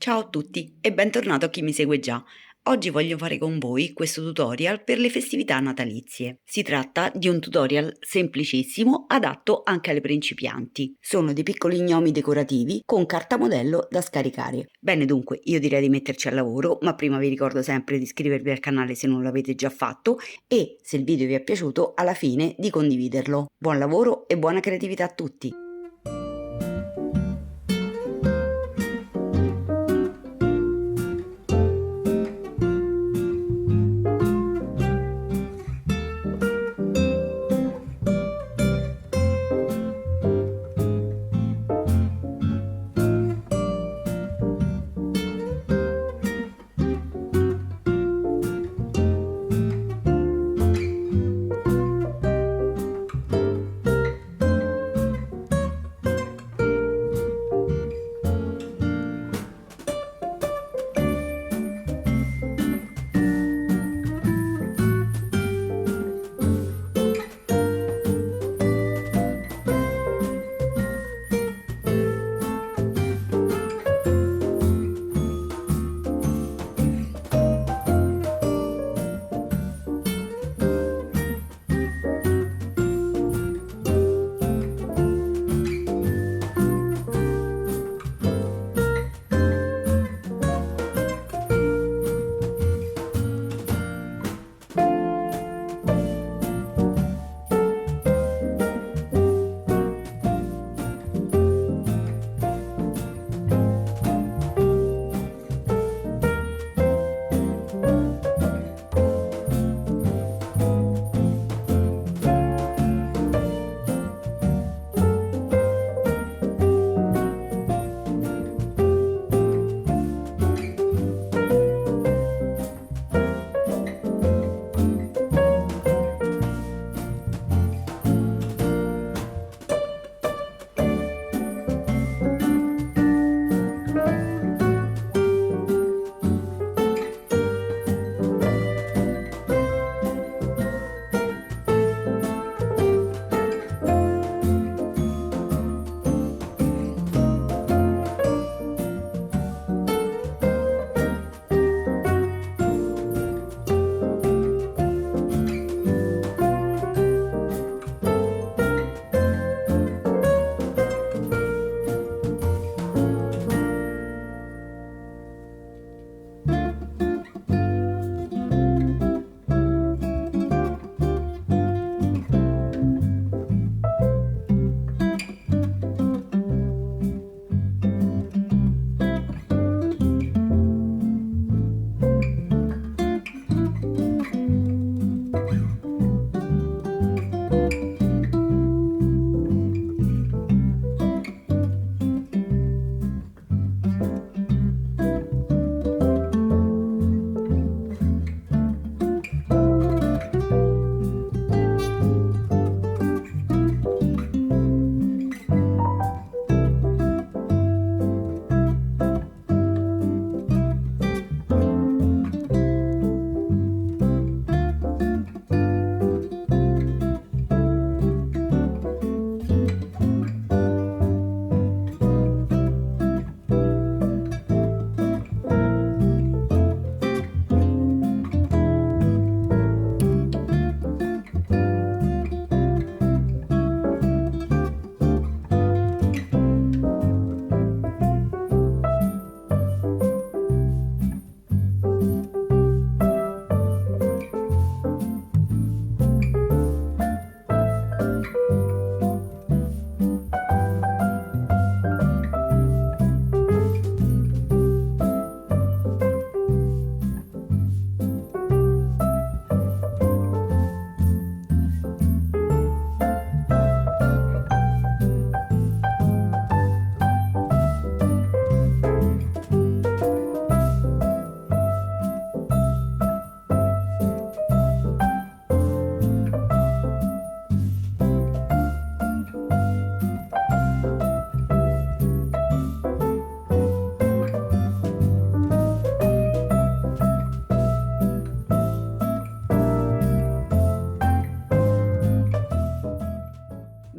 Ciao a tutti e bentornato a chi mi segue già. Oggi voglio fare con voi questo tutorial per le festività natalizie. Si tratta di un tutorial semplicissimo adatto anche alle principianti. Sono dei piccoli gnomi decorativi con carta modello da scaricare. Bene, dunque, io direi di metterci al lavoro, ma prima vi ricordo sempre di iscrivervi al canale se non l'avete già fatto e, se il video vi è piaciuto, alla fine di condividerlo. Buon lavoro e buona creatività a tutti!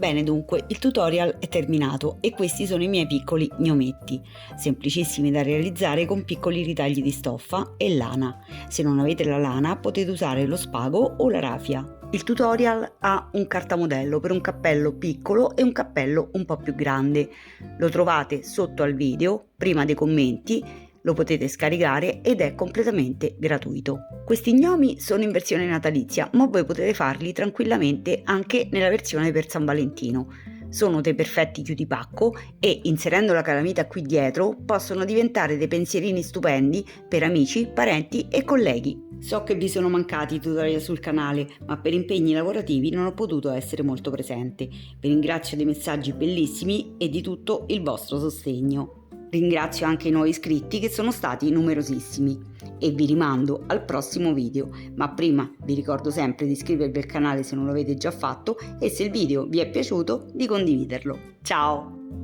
Bene, dunque, il tutorial è terminato e questi sono i miei piccoli gnometti, semplicissimi da realizzare con piccoli ritagli di stoffa e lana. Se non avete la lana potete usare lo spago o la raffia. Il tutorial ha un cartamodello per un cappello piccolo e un cappello un po' più grande. Lo trovate sotto al video, prima dei commenti. Lo potete scaricare ed è completamente gratuito. Questi gnomi sono in versione natalizia, ma voi potete farli tranquillamente anche nella versione per San Valentino. Sono dei perfetti chiudipacco e, inserendo la calamita qui dietro, possono diventare dei pensierini stupendi per amici, parenti e colleghi. So che vi sono mancati i tutorial sul canale, ma per impegni lavorativi non ho potuto essere molto presente. Vi ringrazio dei messaggi bellissimi e di tutto il vostro sostegno. Ringrazio anche i nuovi iscritti che sono stati numerosissimi e vi rimando al prossimo video, ma prima vi ricordo sempre di iscrivervi al canale se non l'avete già fatto e se il video vi è piaciuto di condividerlo. Ciao!